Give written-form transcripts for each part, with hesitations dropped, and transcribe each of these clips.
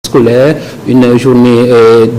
scolaire, une journée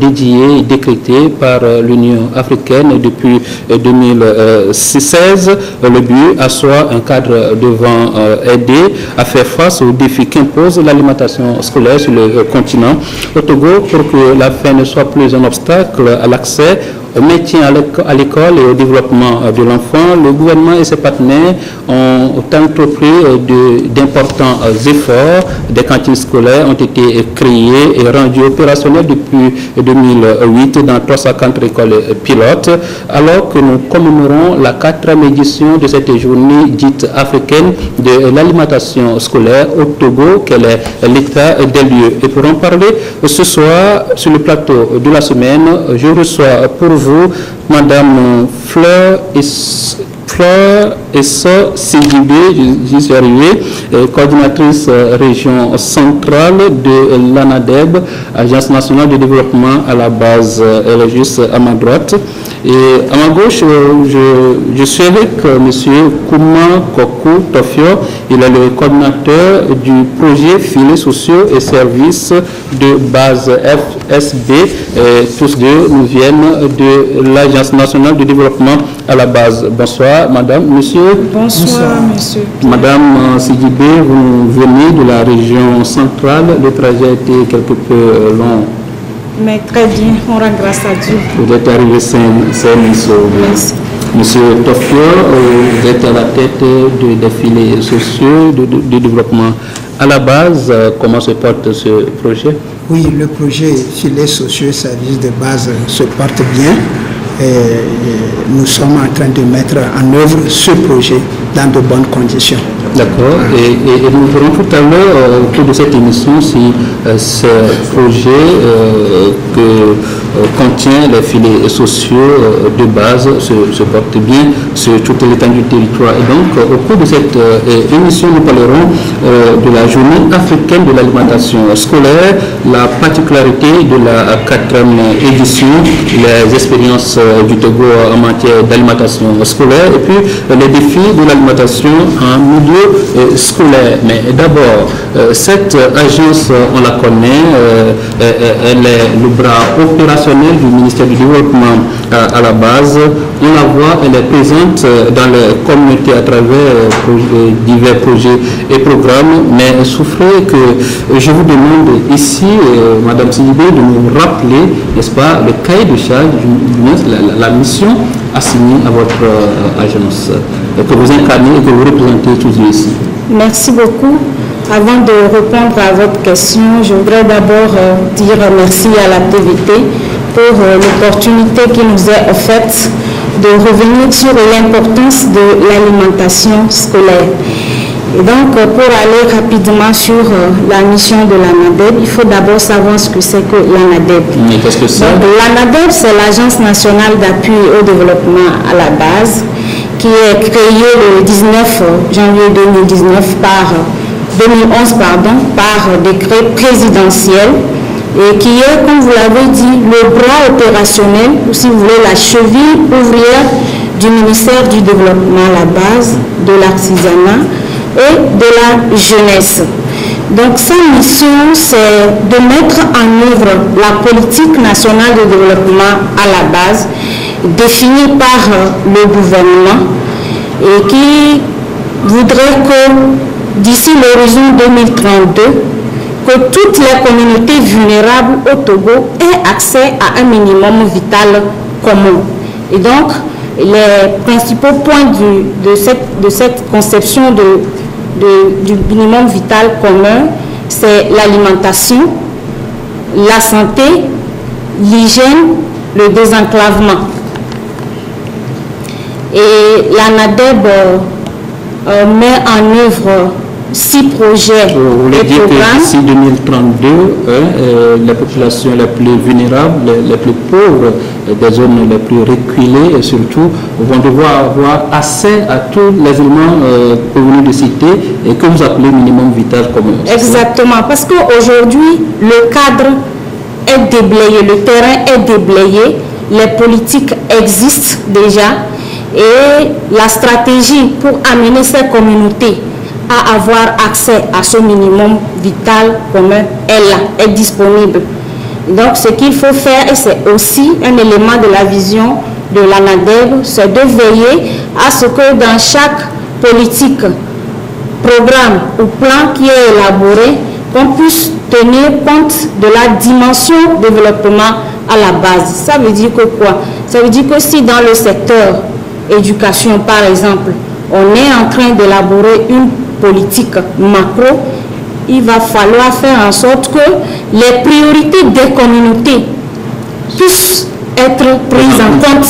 dédiée et décrétée par l'Union africaine depuis 2016. Le but, asseoir un cadre devant aider à faire face aux défis qu'impose l'alimentation scolaire sur le continent. Au Togo, pour que la faim ne soit plus un obstacle à l'accès au maintien à l'école et au développement de l'enfant, le gouvernement et ses partenaires ont entrepris d'importants efforts. Des cantines scolaires ont été créées et rendues opérationnelles depuis 2008 dans 340 écoles pilotes, alors que nous commémorons la 4e édition de cette journée dite africaine de l'alimentation scolaire au Togo, quel est l'état des lieux. Et pour en parler ce soir, sur le plateau de la semaine, je reçois pour vous Madame Fleur Essa Sidibé, j'y suis arrivé, coordinatrice région centrale de l'ANADEB, Agence nationale de développement à la base, elle est juste à ma droite. Et à ma gauche, je suis avec M. Kouma Kokou Tofio, il est le coordinateur du projet Filets sociaux et services de base FSB. Tous deux nous viennent de l'Agence nationale de développement à la base. Bonsoir, madame, monsieur. Bonsoir, monsieur. Madame Sidibé, vous venez de la région centrale. Le trajet a été quelque peu long. Mais très bien, on rend grâce à Dieu. Vous êtes arrivé Saint-Michel. Monsieur Tofio, vous êtes à la tête des filets sociaux de développement. À la base, comment se porte ce projet? Oui, le projet filets sociaux et services de base se porte bien. Et nous sommes en train de mettre en œuvre ce projet dans de bonnes conditions. D'accord. Et nous verrons tout à l'heure, au cours de cette émission, si ce projet que contient les filets sociaux de base se porte bien sur toute l'étendue du territoire. Et donc, au cours de cette émission, nous parlerons de la journée africaine de l'alimentation scolaire, la particularité de la 4e édition, les expériences du Togo en matière d'alimentation scolaire et puis les défis de l'alimentation en milieu scolaire. Mais d'abord, cette agence, on la connaît, elle est le bras opérationnel du ministère du Développement à la base. On la voit, elle est présente dans les communautés à travers divers projets et programmes. Mais souffrez que je vous demande ici, Madame Sidibé, de nous rappeler, n'est-ce pas, le cahier de charge, la mission assignée à votre agence, que vous incarnez et que vous représentez toujours ici. Merci beaucoup. Avant de répondre à votre question, je voudrais d'abord dire merci à la TVT pour l'opportunité qui nous est offerte de revenir sur l'importance de l'alimentation scolaire. Et donc, pour aller rapidement sur la mission de l'ANADEB, il faut d'abord savoir ce que c'est que l'ANADEB. Qu'est-ce que c'est? L'ANADEB, c'est l'Agence nationale d'appui au développement à la base, qui est créée le 19 janvier 2011 par décret présidentiel et qui est, comme vous l'avez dit, le bras opérationnel, ou si vous voulez, la cheville ouvrière du ministère du Développement à la base, de l'artisanat et de la jeunesse. Donc sa mission, c'est de mettre en œuvre la politique nationale de développement à la base, définie par le gouvernement et qui voudrait que d'ici l'horizon 2032, que toutes les communautés vulnérables au Togo aient accès à un minimum vital commun. Et donc, les principaux points de cette conception du minimum vital commun, c'est l'alimentation, la santé, l'hygiène, le désenclavement. Et l'ANADEB met en œuvre 6 projets vous voulez et dire programmes. que d'ici 2032, les populations les plus vulnérables, les plus pauvres, des zones les plus reculées et surtout vont devoir avoir accès à tous les éléments que vous venez de citer et que vous appelez minimum vital commun. Exactement, parce qu'aujourd'hui, le cadre est déblayé, le terrain est déblayé, les politiques existent déjà et la stratégie pour amener ces communautés à avoir accès à ce minimum vital commun est là, est disponible. Donc ce qu'il faut faire, et c'est aussi un élément de la vision de l'ANADEB, c'est de veiller à ce que dans chaque politique, programme ou plan qui est élaboré, qu'on puisse tenir compte de la dimension développement à la base. Ça veut dire que quoi? Ça veut dire que si dans le secteur éducation, par exemple, on est en train d'élaborer une politique macro, il va falloir faire en sorte que les priorités des communautés puissent être prises en compte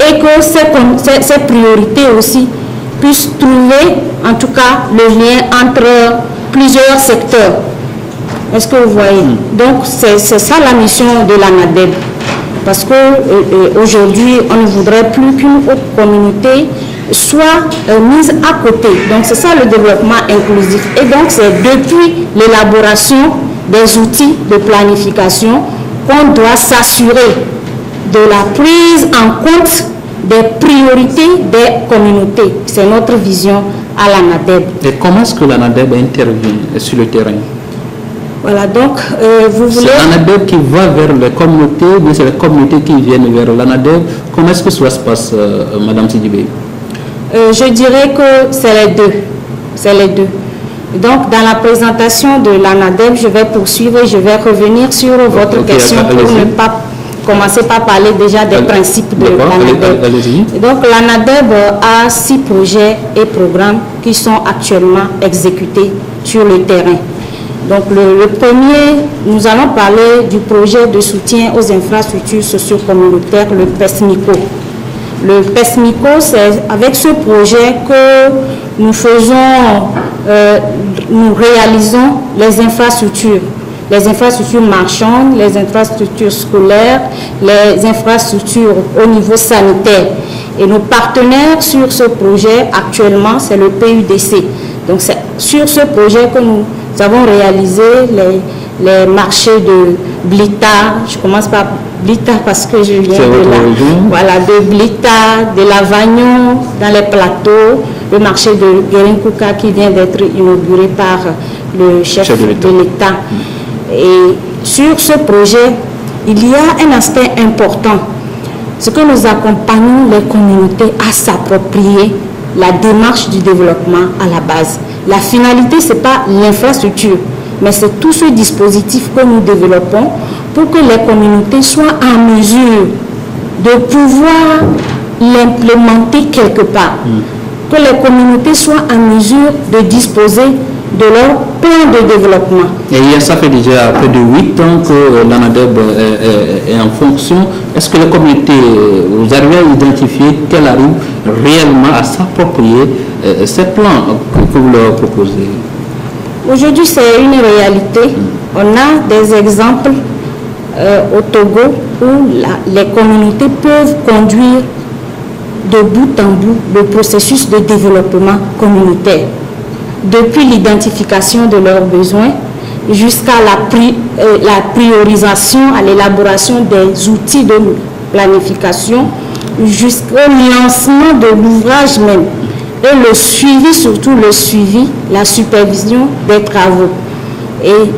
et que ces priorités aussi puissent trouver en tout cas le lien entre plusieurs secteurs. Est-ce que vous voyez? Donc c'est ça la mission de l'ANADEB. Parce qu'aujourd'hui, on ne voudrait plus qu'une autre communauté soit mise à côté. Donc c'est ça le développement inclusif. Et donc c'est depuis l'élaboration des outils de planification qu'on doit s'assurer de la prise en compte des priorités des communautés. C'est notre vision à l'ANADEB. Et comment est-ce que l'ANADEB intervient sur le terrain? Voilà, donc vous voulez... C'est l'ANADEB qui va vers les communautés, mais c'est les communautés qui viennent vers l'ANADEB. Comment est-ce que cela se passe, Madame Sidibé? Je dirais que c'est les deux. C'est les deux. Donc, dans la présentation de l'ANADEB, je vais poursuivre et je vais revenir sur votre question pour ne pas commencer par parler déjà des principes de l'ANADEB. Donc, l'ANADEB a 6 projets et programmes qui sont actuellement exécutés sur le terrain. Donc, le premier, nous allons parler du projet de soutien aux infrastructures socio-communautaires, le PESMICO. Le PESMICO, c'est avec ce projet que nous réalisons les infrastructures marchandes, les infrastructures scolaires, les infrastructures au niveau sanitaire. Et nos partenaires sur ce projet actuellement, c'est le PUDC. Donc c'est sur ce projet que nous avons réalisé les marchés de Blita. Je commence par Blita parce que je viens de là. Voilà, de Blita, de Lavagnon, dans les plateaux, le marché de Guérinkouka qui vient d'être inauguré par le chef de l'État. Et sur ce projet, il y a un aspect important. C'est que nous accompagnons les communautés à s'approprier la démarche du développement à la base. La finalité, ce n'est pas l'infrastructure, mais c'est tout ce dispositif que nous développons pour que les communautés soient en mesure de pouvoir l'implémenter quelque part. Que les communautés soient en mesure de disposer de leur plan de développement. Et ça fait déjà près de 8 ans que l'ANADEB est en fonction. Est-ce que les communautés, vous arrivez à identifier qu'elles arrivent réellement à s'approprier ces plans que vous leur proposez? Aujourd'hui, c'est une réalité. On a des exemples au Togo où les communautés peuvent conduire de bout en bout le processus de développement communautaire. Depuis l'identification de leurs besoins jusqu'à la priorisation, à l'élaboration des outils de planification, jusqu'au lancement de l'ouvrage même. Et le suivi, surtout le suivi, la supervision des travaux. Et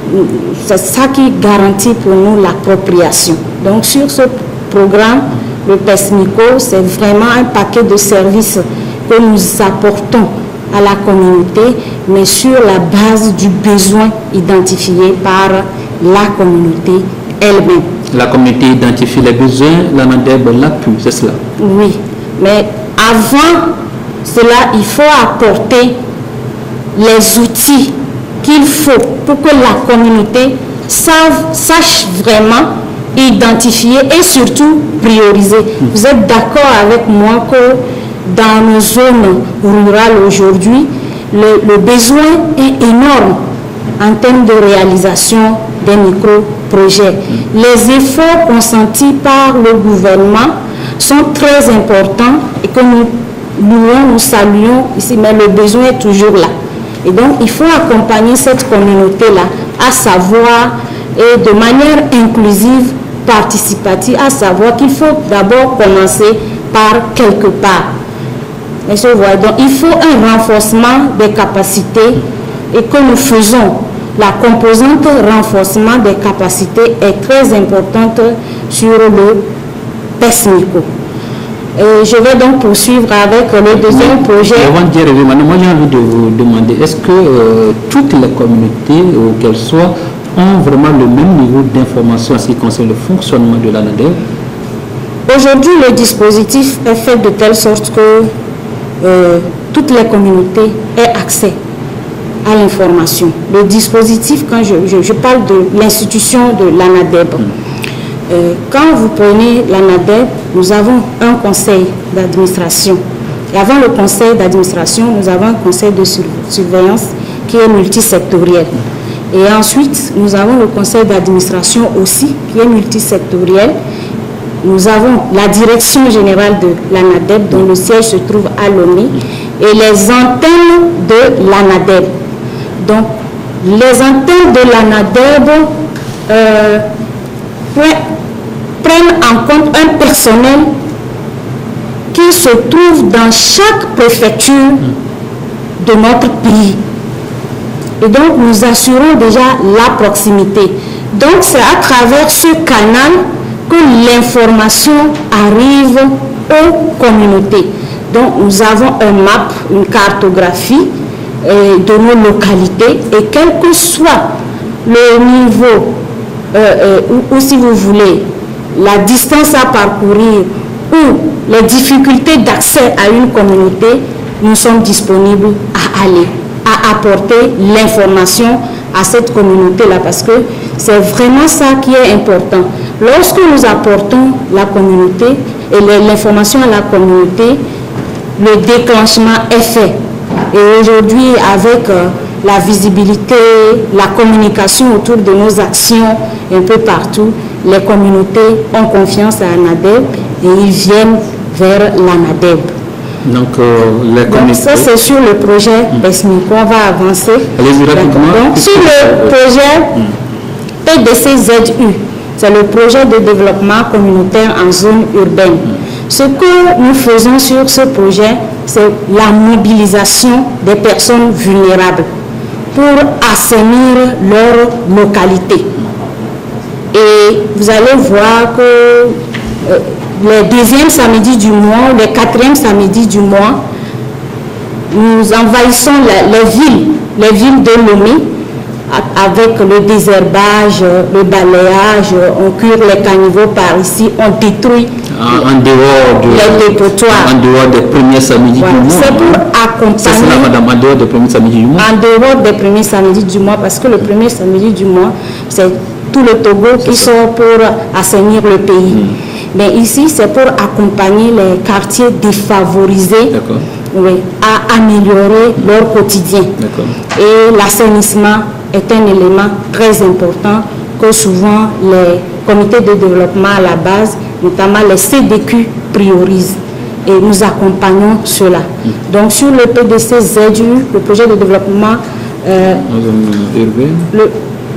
c'est ça qui garantit pour nous l'appropriation. Donc sur ce programme, le PESMICO, c'est vraiment un paquet de services que nous apportons à la communauté, mais sur la base du besoin identifié par la communauté elle-même. La communauté identifie les besoins, l'ANADEB l'appuie, c'est cela? Oui, mais avant cela, il faut apporter les outils qu'il faut pour que la communauté sache vraiment identifier et surtout prioriser. Vous êtes d'accord avec moi que dans nos zones rurales aujourd'hui, le besoin est énorme en termes de réalisation des micro-projets. Les efforts consentis par le gouvernement sont très importants et que nous saluons ici, mais le besoin est toujours là. Et donc, il faut accompagner cette communauté-là à savoir, et de manière inclusive, participative, à savoir qu'il faut d'abord commencer par quelque part. Monsieur, voilà. Donc, il faut un renforcement des capacités et que nous faisons. La composante renforcement des capacités est très importante sur le PESMICO. Je vais donc poursuivre avec le deuxième projet. Avant d'y arriver, maintenant, moi j'ai envie de vous demander, est-ce que toutes les communautés, ou qu'elles soient, ont vraiment le même niveau d'information en ce qui concerne le fonctionnement de l'ANADEB? Aujourd'hui, le dispositif est fait de telle sorte que toutes les communautés aient accès à l'information. Le dispositif, quand je parle de l'institution de l'ANADEB, quand vous prenez l'ANADEB, nous avons un conseil d'administration. Et avant le conseil d'administration, nous avons un conseil de surveillance qui est multisectoriel. Et ensuite, nous avons le conseil d'administration aussi, qui est multisectoriel. Nous avons la direction générale de l'ANADEB, dont le siège se trouve à Lomé, et les antennes de l'ANADEB. Donc, les antennes de l'ANADEB prennent en compte un personnel qui se trouve dans chaque préfecture de notre pays. Et donc, nous assurons déjà la proximité. Donc, c'est à travers ce canal que l'information arrive aux communautés. Donc, nous avons un map, une cartographie de nos localités, et quel que soit le niveau, ou si vous voulez, la distance à parcourir ou les difficultés d'accès à une communauté, nous sommes disponibles à aller, à apporter l'information à cette communauté-là, parce que c'est vraiment ça qui est important. Lorsque nous apportons la communauté et l'information à la communauté, le déclenchement est fait. Et aujourd'hui, avec la visibilité, la communication autour de nos actions un peu partout, les communautés ont confiance à l'ANADEB et ils viennent vers l'ANADEB. Donc, ça, c'est sur le projet PESMICO. On va avancer. Allez-y rapidement. Donc, sur le projet PDC-ZU, c'est le projet de développement communautaire en zone urbaine. Ce que nous faisons sur ce projet, c'est la mobilisation des personnes vulnérables pour assainir leur localité. Et vous allez voir que les deuxièmes samedis du mois, les quatrièmes samedis du mois, nous envahissons les villes de Lomé avec le désherbage, le balayage, on cure les caniveaux par ici, on détruit en dehors les dépotoirs. En dehors des premiers samedis du mois. C'est pour accompagner. C'est cela, madame, en dehors des premiers samedis du mois. En dehors des premiers samedis du mois, parce que le premier samedi du mois, c'est tout le Togo qui sort pour assainir le pays. Mais ici, c'est pour accompagner les quartiers défavorisés, à améliorer leur quotidien. Et l'assainissement est un élément très important que souvent les comités de développement à la base, notamment les CDQ, priorisent. Et nous accompagnons cela. Donc sur le PDC-ZU, le projet de développement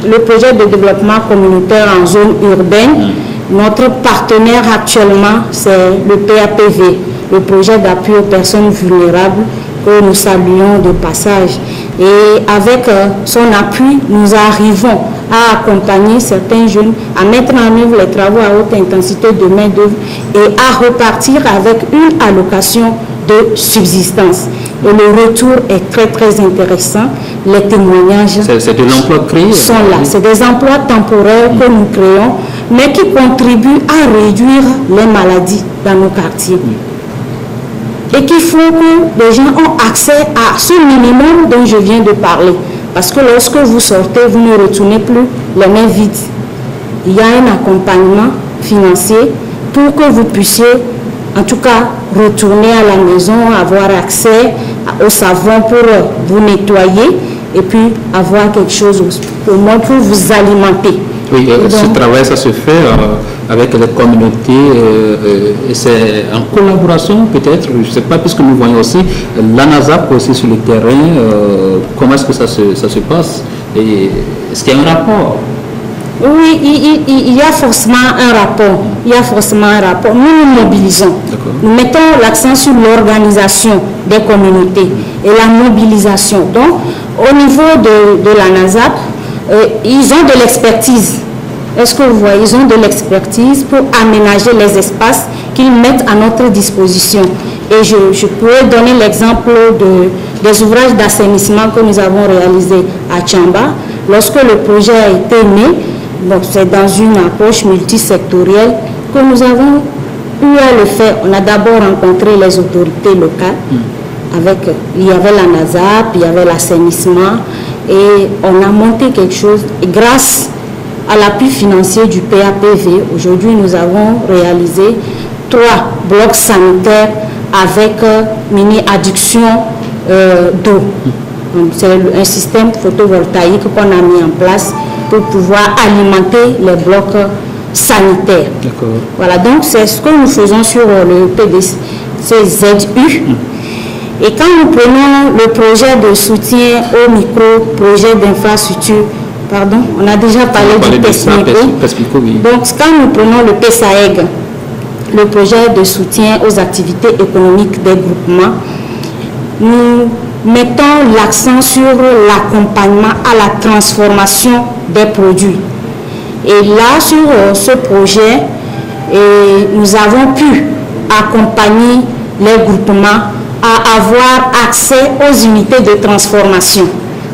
le projet de développement communautaire en zone urbaine, notre partenaire actuellement, c'est le PAPV, le projet d'appui aux personnes vulnérables, que nous saluons de passage. Et avec son appui, nous arrivons à accompagner certains jeunes, à mettre en œuvre les travaux à haute intensité de main-d'œuvre et à repartir avec une allocation de subsistance. Et le retour est très très intéressant. Les témoignages c'est de l'emploi créé sont là. C'est des emplois temporaires que nous créons, mais qui contribuent à réduire les maladies dans nos quartiers. Et qui font que les gens ont accès à ce minimum dont je viens de parler. Parce que lorsque vous sortez, vous ne retournez plus les mains vides. Il y a un accompagnement financier pour que vous puissiez, en tout cas, retourner à la maison, avoir accès au savon pour vous nettoyer et puis avoir quelque chose au moins pour vous alimenter. Oui, ce travail, ça se fait avec les communautés et c'est en collaboration peut-être, je ne sais pas, puisque nous voyons aussi l'ANASAP aussi sur le terrain, comment est-ce que ça se passe et est-ce qu'il y a un rapport? Oui, il y a forcément un rapport. Il y a forcément un rapport. Nous nous mobilisons. Nous mettons l'accent sur l'organisation des communautés et la mobilisation. Donc, au niveau de la NASAP, ils ont de l'expertise. Est-ce que vous voyez, ils ont de l'expertise pour aménager les espaces qu'ils mettent à notre disposition. Et je pourrais donner l'exemple des ouvrages d'assainissement que nous avons réalisés à Tchamba. Lorsque le projet a été né, c'est dans une approche multisectorielle que nous avons eu à le faire. On a d'abord rencontré les autorités locales. Il y avait la NASAP, il y avait l'assainissement, et on a monté quelque chose. Et grâce à l'appui financier du PAPV, aujourd'hui nous avons réalisé 3 blocs sanitaires avec mini-adduction d'eau. C'est un système photovoltaïque qu'on a mis en place pour pouvoir alimenter les blocs sanitaires. Voilà, donc c'est ce que nous faisons sur le PDCZU. Et quand nous prenons le projet de soutien aux micro-projets d'infrastructure, pardon, on a déjà parlé du PESMICO. Donc quand nous prenons le PESAEG, le projet de soutien aux activités économiques des groupements, nous mettons l'accent sur l'accompagnement à la transformation des produits. Et là, sur ce projet, nous avons pu accompagner les groupements à avoir accès aux unités de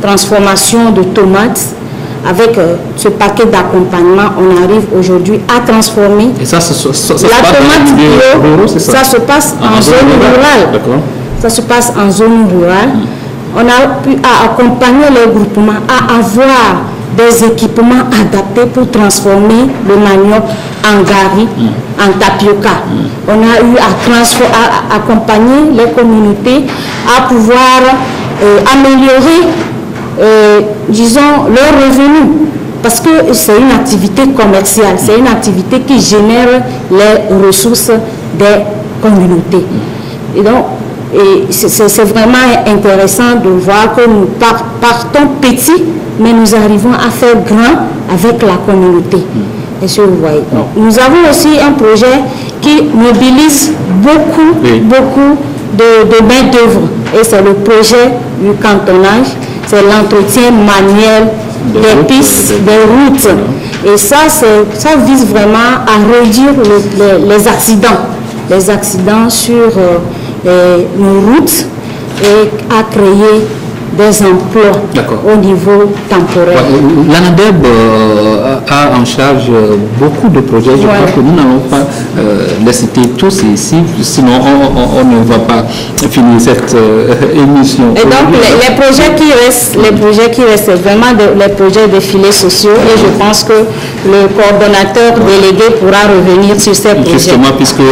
transformation de tomates. Avec ce paquet d'accompagnement, on arrive aujourd'hui à transformer. Et ça se la tomate bio, ça se passe en zone rurale. Ça se passe en zone rurale. On a pu accompagner les groupements à avoir des équipements adaptés pour transformer le manioc en gari, en tapioca. On a eu à accompagner les communautés à pouvoir améliorer disons, leurs revenus, parce que c'est une activité commerciale, c'est une activité qui génère les ressources des communautés. Et donc, c'est vraiment intéressant de voir que nous partons petits, mais nous arrivons à faire grand avec la communauté. Est-ce que vous voyez? Donc, nous avons aussi un projet qui mobilise beaucoup de main-d'œuvre, et c'est le projet du cantonnage. C'est l'entretien manuel des pistes, des routes. Et ça vise vraiment à réduire les accidents sur nos routes et à créer des emplois au niveau temporel. L'ANADEB a en charge beaucoup de projets. Je crois que nous n'allons pas les citer tous ici, sinon on ne va pas finir cette émission. Et donc les projets qui restent, c'est vraiment les projets de filets sociaux, et je pense que le coordonnateur délégué pourra revenir sur ces projets. Justement, puisque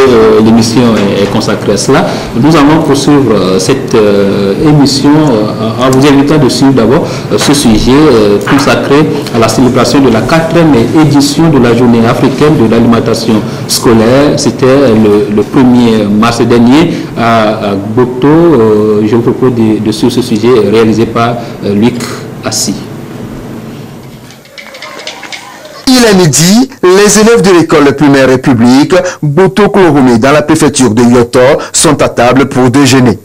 l'émission est consacrée à cela, nous allons poursuivre cette émission en vous invitant de suivre d'abord ce sujet consacré à la célébration de la 4e édition de la journée africaine de l'alimentation scolaire. C'était le 1er mars dernier à Boto. Je vous propose de suivre ce sujet réalisé par Luc Assis. Il est midi, les élèves de l'école primaire publique Boto-Chloromé dans la préfecture de Yoto sont à table pour déjeuner.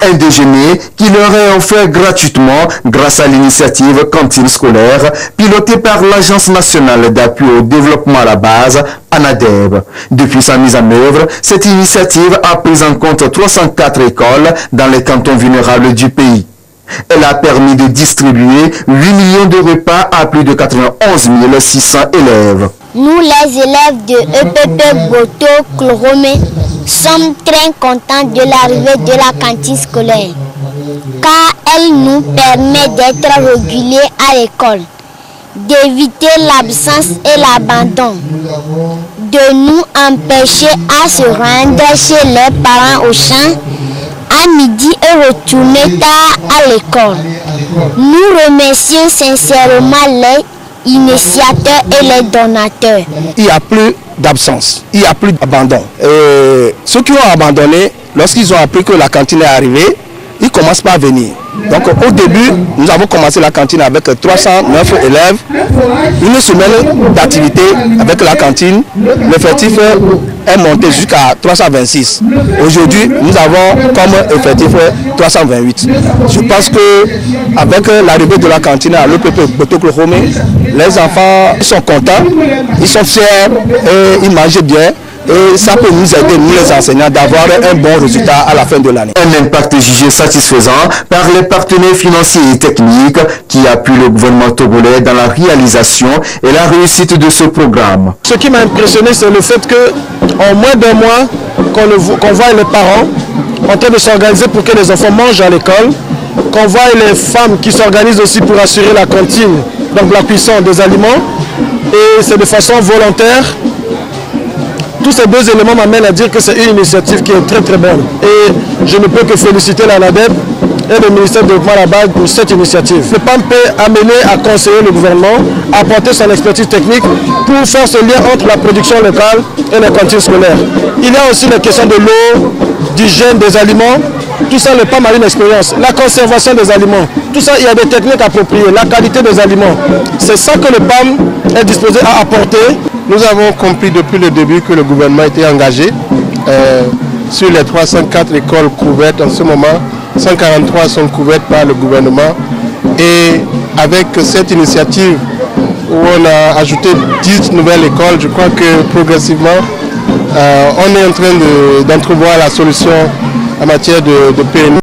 Un déjeuner qui leur est offert gratuitement grâce à l'initiative Cantine scolaire pilotée par l'Agence nationale d'appui au développement à la base, ANADEB. Depuis sa mise en œuvre, cette initiative a pris en compte 304 écoles dans les cantons vulnérables du pays. Elle a permis de distribuer 8 millions de repas à plus de 91 600 élèves. Nous, les élèves de EPP Boto-Chloromé, sommes très contents de l'arrivée de la cantine scolaire, car elle nous permet d'être réguliers à l'école, d'éviter l'absence et l'abandon, de nous empêcher à se rendre chez les parents au champ à midi et retourner tard à l'école. Nous remercions sincèrement les initiateurs et les donateurs. Il n'y a plus d'absence, il n'y a plus d'abandon. Ceux qui ont abandonné, lorsqu'ils ont appris que la cantine est arrivée, ils commencent par venir. Donc au début, nous avons commencé la cantine avec 309 élèves. Une semaine d'activité avec la cantine, l'effectif est monté jusqu'à 326. Aujourd'hui, nous avons comme effectif 328. Je pense qu'avec l'arrivée de la cantine à l'EPP Boto-Chloromé, les enfants sont contents, ils sont fiers et ils mangent bien. Et ça peut nous aider, nous les enseignants, d'avoir un bon résultat à la fin de l'année. Un impact jugé satisfaisant par les partenaires financiers et techniques qui appuient le gouvernement togolais dans la réalisation et la réussite de ce programme. Ce qui m'a impressionné, c'est le fait qu'en moins d'un mois, qu'on voit les parents en train de s'organiser pour que les enfants mangent à l'école, qu'on voit les femmes qui s'organisent aussi pour assurer la cantine, donc la cuisson des aliments, et c'est de façon volontaire. Tous ces deux éléments m'amènent à dire que c'est une initiative qui est très très bonne. Et je ne peux que féliciter la NADEP et le ministère du Développement à la base pour cette initiative. Le PAM peut amener à conseiller le gouvernement, à apporter son expertise technique pour faire ce lien entre la production locale et les cantines scolaires. Il y a aussi les questions de l'eau, d'hygiène des aliments. Tout ça, le PAM a une expérience. La conservation des aliments. Tout ça, il y a des techniques appropriées. La qualité des aliments. C'est ça que le PAM est disposé à apporter. Nous avons compris depuis le début que le gouvernement était engagé. Sur les 304 écoles couvertes en ce moment, 143 sont couvertes par le gouvernement. Et avec cette initiative où on a ajouté 10 nouvelles écoles, je crois que progressivement, on est en train d'entrevoir la solution en matière de PMI.